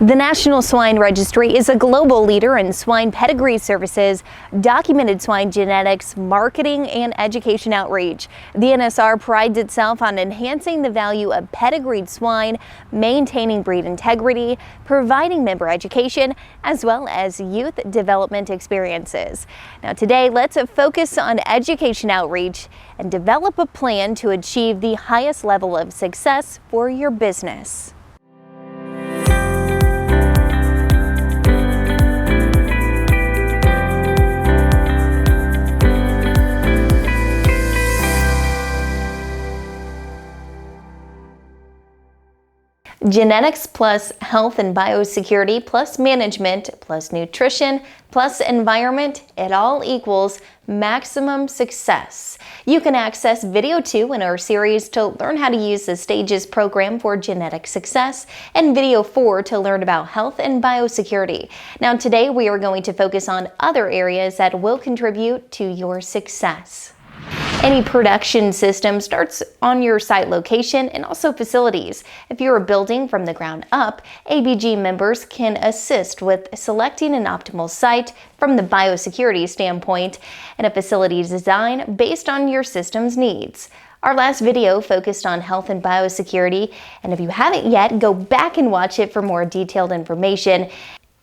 The National Swine Registry is a global leader in swine pedigree services, documented swine genetics, marketing, and education outreach. The NSR prides itself on enhancing the value of pedigreed swine, maintaining breed integrity, providing member education, as well as youth development experiences. Now today, let's focus on education outreach and develop a plan to achieve the highest level of success for your business. Genetics plus health and biosecurity plus management plus nutrition plus environment, it all equals maximum success. You can access video 2 in our series to learn how to use the Stages program for genetic success and video 4 to learn about health and biosecurity. Now today we are going to focus on other areas that will contribute to your success. Any production system starts on your site location and also facilities. If you are building from the ground up, ABG members can assist with selecting an optimal site from the biosecurity standpoint and a facility design based on your system's needs. Our last video focused on health and biosecurity, and if you haven't yet, go back and watch it for more detailed information.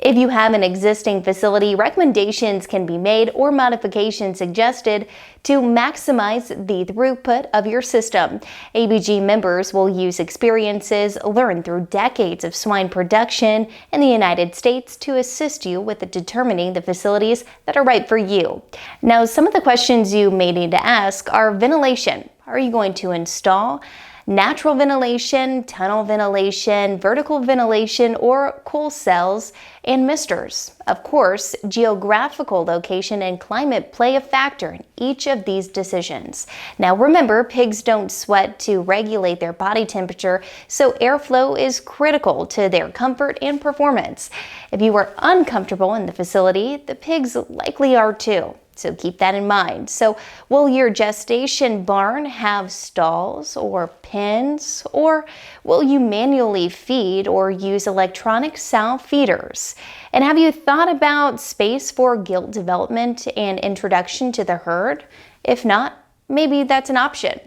If you have an existing facility, recommendations can be made or modifications suggested to maximize the throughput of your system. ABG members will use experiences learned through decades of swine production in the United States to assist you with determining the facilities that are right for you. Now, some of the questions you may need to ask are ventilation. Are you going to install natural ventilation, tunnel ventilation, vertical ventilation, or cool cells and misters? Of course, geographical location and climate play a factor in each of these decisions. Now remember, pigs don't sweat to regulate their body temperature, so airflow is critical to their comfort and performance. If you are uncomfortable in the facility, the pigs likely are too. So keep that in mind. So will your gestation barn have stalls or pens, or will you manually feed or use electronic sow feeders? And have you thought about space for gilt development and introduction to the herd? If not, maybe that's an option.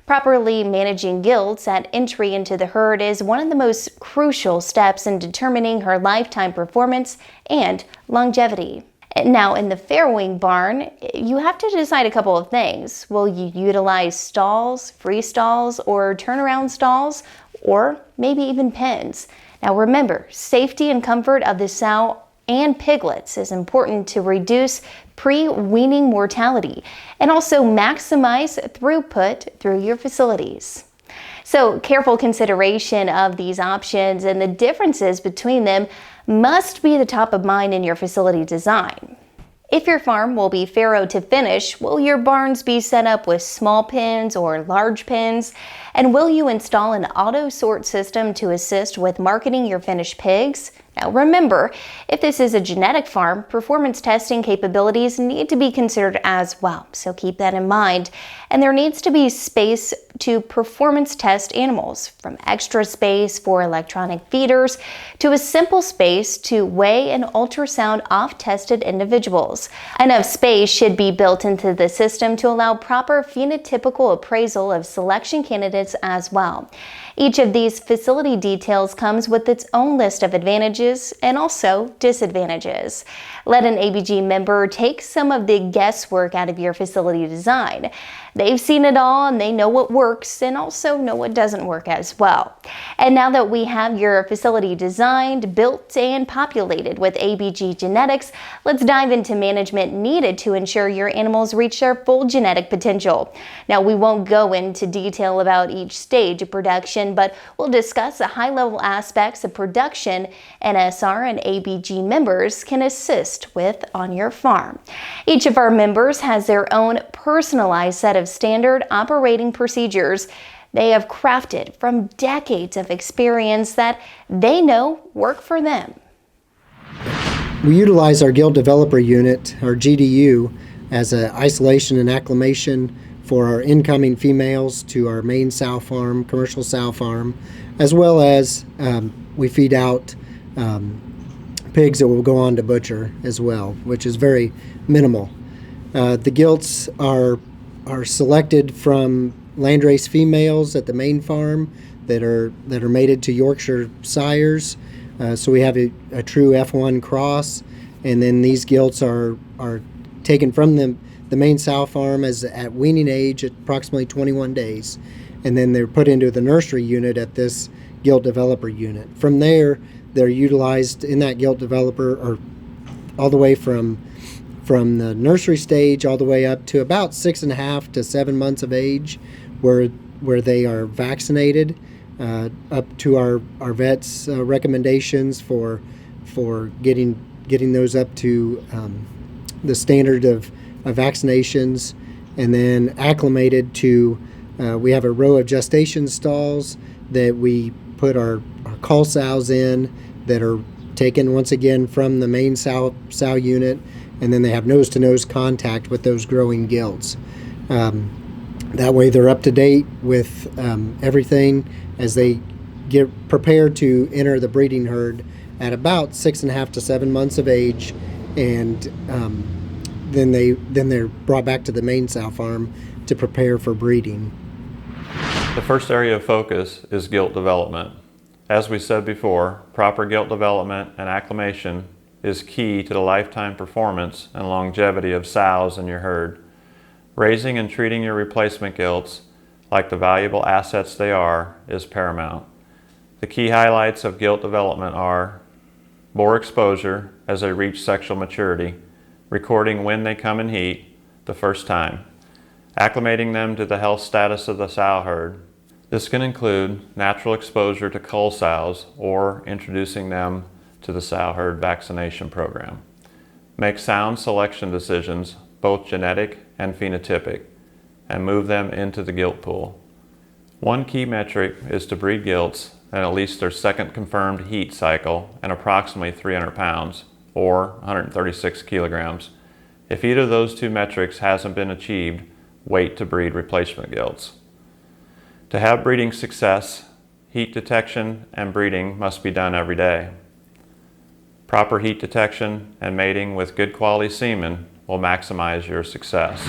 Properly managing gilts at entry into the herd is one of the most crucial steps in determining her lifetime performance and longevity. Now, in the farrowing barn, you have to decide a couple of things. Will you utilize stalls, free stalls, or turnaround stalls, or maybe even pens? Now remember, safety and comfort of the sow and piglets is important to reduce pre-weaning mortality and also maximize throughput through your facilities. So careful consideration of these options and the differences between them must be the top of mind in your facility design. If your farm will be farrow to finish, will your barns be set up with small pens or large pens? And will you install an auto sort system to assist with marketing your finished pigs? Now remember, if this is a genetic farm, performance testing capabilities need to be considered as well, so keep that in mind. And there needs to be space to performance test animals, from extra space for electronic feeders to a simple space to weigh and ultrasound off-tested individuals. Enough space should be built into the system to allow proper phenotypical appraisal of selection candidates as well. Each of these facility details comes with its own list of advantages and also disadvantages. Let an ABG member take some of the guesswork out of your facility design. They've seen it all and they know what works and also know what doesn't work as well. And now that we have your facility designed, built, and populated with ABG genetics, let's dive into management needed to ensure your animals reach their full genetic potential. Now, we won't go into detail about each stage of production, but we'll discuss the high-level aspects of production NSR and ABG members can assist with on your farm. Each of our members has their own personalized set of standard operating procedures they have crafted from decades of experience that they know work for them. We utilize our Guild Developer Unit, our GDU, as an isolation and acclimation for our incoming females to our main sow farm, commercial sow farm, as well as we feed out pigs that will go on to butcher as well, which is very minimal. The gilts are selected from landrace females at the main farm that are mated to Yorkshire sires. So we have a true F1 cross, and then these gilts are taken from the main sow farm at weaning age at approximately 21 days, and then they're put into the nursery unit at this gilt developer unit. From there, they're utilized in that gilt developer, or all the way from the nursery stage all the way up to about 6.5 to 7 months of age, where they are vaccinated, up to our vets' recommendations for getting those up to the standard of vaccinations, and then acclimated to. We have a row of gestation stalls that we put our cull sows in that are taken once again from the main sow unit, and then they have nose-to-nose contact with those growing gilts. That way they're up to date with everything as they get prepared to enter the breeding herd at about 6.5 to 7 months of age, and then they're brought back to the main sow farm to prepare for breeding. The first area of focus is gilt development. As we said before, proper gilt development and acclimation is key to the lifetime performance and longevity of sows in your herd. Raising and treating your replacement gilts like the valuable assets they are is paramount. The key highlights of gilt development are boar exposure as they reach sexual maturity, recording when they come in heat the first time, acclimating them to the health status of the sow herd. This can include natural exposure to cull sows or introducing them to the sow herd vaccination program. Make sound selection decisions, both genetic and phenotypic, and move them into the gilt pool. One key metric is to breed gilts at least their second confirmed heat cycle and approximately 300 pounds, or 136 kilograms. If either of those two metrics hasn't been achieved, wait to breed replacement gilts. To have breeding success, heat detection and breeding must be done every day. Proper heat detection and mating with good quality semen will maximize your success.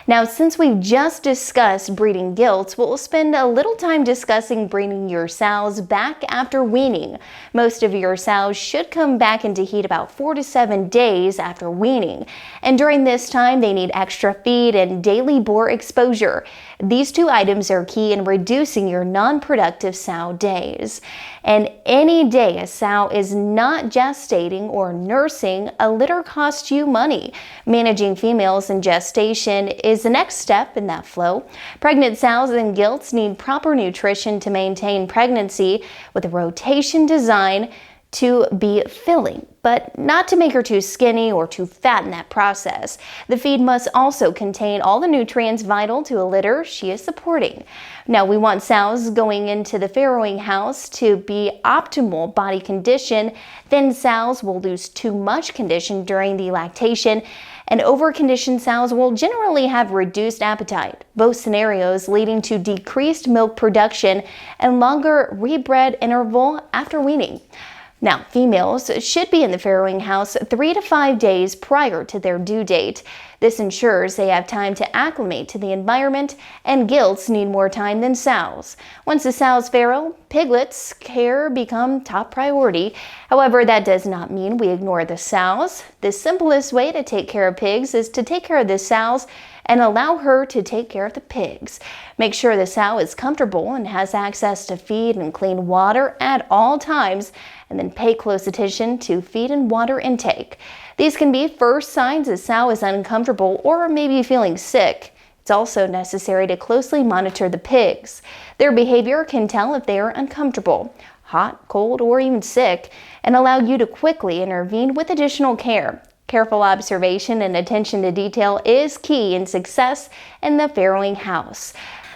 Now, since we've just discussed breeding gilts, we'll spend a little time discussing breeding your sows back after weaning. Most of your sows should come back into heat about 4 to 7 days after weaning. And during this time, they need extra feed and daily boar exposure. These two items are key in reducing your non-productive sow days. And any day a sow is not gestating or nursing, a litter costs you money. Managing females in gestation is the next step in that flow. Pregnant sows and gilts need proper nutrition to maintain pregnancy, with a rotation design to be filling, but not to make her too skinny or too fat in that process. The feed must also contain all the nutrients vital to a litter she is supporting. Now, we want sows going into the farrowing house to be optimal body condition. Thin sows will lose too much condition during the lactation, and over-conditioned sows will generally have reduced appetite, both scenarios leading to decreased milk production and longer rebred interval after weaning. Now, females should be in the farrowing house 3 to 5 days prior to their due date. This ensures they have time to acclimate to the environment, and gilts need more time than sows. Once the sows farrow, piglets' care become top priority. However, that does not mean we ignore the sows. The simplest way to take care of pigs is to take care of the sows and allow her to take care of the pigs. Make sure the sow is comfortable and has access to feed and clean water at all times, and then pay close attention to feed and water intake. These can be first signs a sow is uncomfortable or maybe feeling sick. It's also necessary to closely monitor the pigs. Their behavior can tell if they are uncomfortable, hot, cold, or even sick, and allow you to quickly intervene with additional care. Careful observation and attention to detail is key in success in the farrowing house.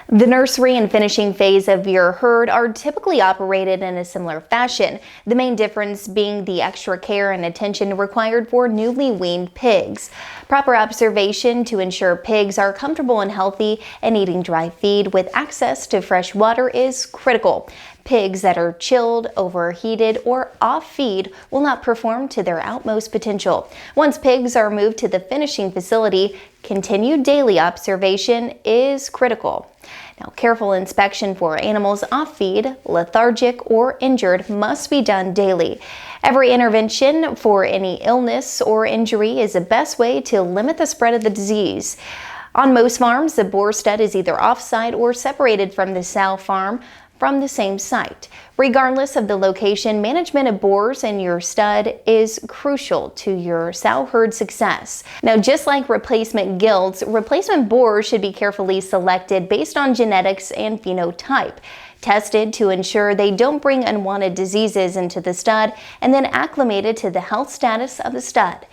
The nursery and finishing phase of your herd are typically operated in a similar fashion, the main difference being the extra care and attention required for newly weaned pigs. Proper observation to ensure pigs are comfortable and healthy and eating dry feed with access to fresh water is critical. Pigs that are chilled, overheated, or off feed will not perform to their utmost potential. Once pigs are moved to the finishing facility, continued daily observation is critical. Now, careful inspection for animals off feed, lethargic, or injured must be done daily. Every intervention for any illness or injury is the best way to limit the spread of the disease. On most farms, the boar stud is either off-site or separated from the sow farm from the same site. Regardless of the location, management of boars in your stud is crucial to your sow herd success. Now, just like replacement gilts, replacement boars should be carefully selected based on genetics and phenotype, tested to ensure they don't bring unwanted diseases into the stud, and then acclimated to the health status of the stud.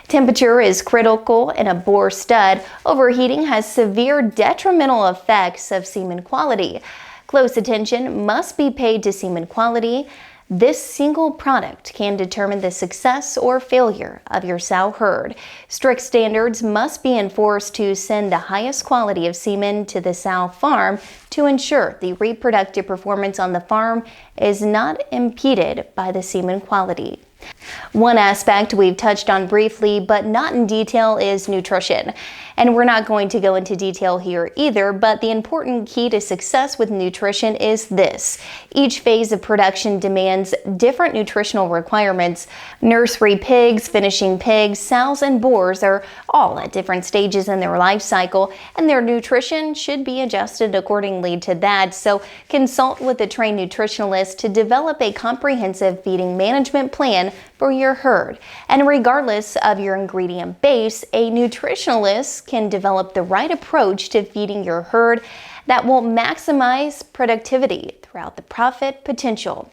Temperature is critical in a boar stud. Overheating has severe detrimental effects of semen quality. Close attention must be paid to semen quality. This single product can determine the success or failure of your sow herd. Strict standards must be enforced to send the highest quality of semen to the sow farm to ensure the reproductive performance on the farm is not impeded by the semen quality. One aspect we've touched on briefly but not in detail is nutrition. And we're not going to go into detail here either, but the important key to success with nutrition is this. Each phase of production demands different nutritional requirements. Nursery pigs, finishing pigs, sows, and boars are all at different stages in their life cycle, and their nutrition should be adjusted accordingly to that. So consult with a trained nutritionalist to develop a comprehensive feeding management plan for your herd. And regardless of your ingredient base, a nutritionalist can develop the right approach to feeding your herd that will maximize productivity throughout the profit potential.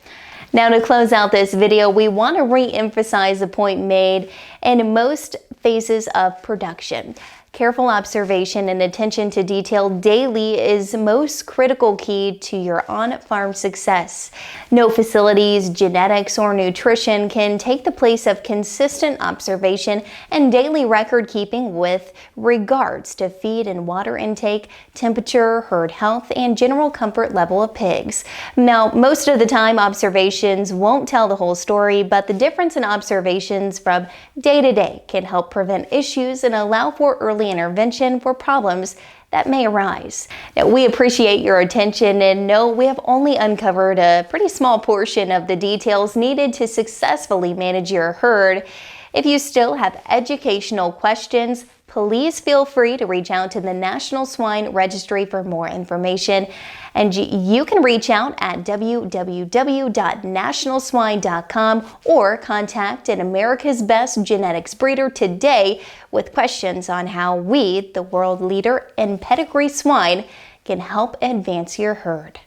Now, to close out this video, we want to re-emphasize the point made in most phases of production. Careful observation and attention to detail daily is most critical key to your on-farm success. No facilities, genetics, or nutrition can take the place of consistent observation and daily record keeping with regards to feed and water intake, temperature, herd health, and general comfort level of pigs. Now, most of the time, observations won't tell the whole story, but the difference in observations from day to day can help prevent issues and allow for early intervention for problems that may arise. Now, we appreciate your attention and know we have only uncovered a pretty small portion of the details needed to successfully manage your herd. If you still have educational questions, please feel free to reach out to the National Swine Registry for more information. And you can reach out at www.nationalswine.com or contact an America's Best Genetics breeder today with questions on how we, the world leader in pedigree swine, can help advance your herd.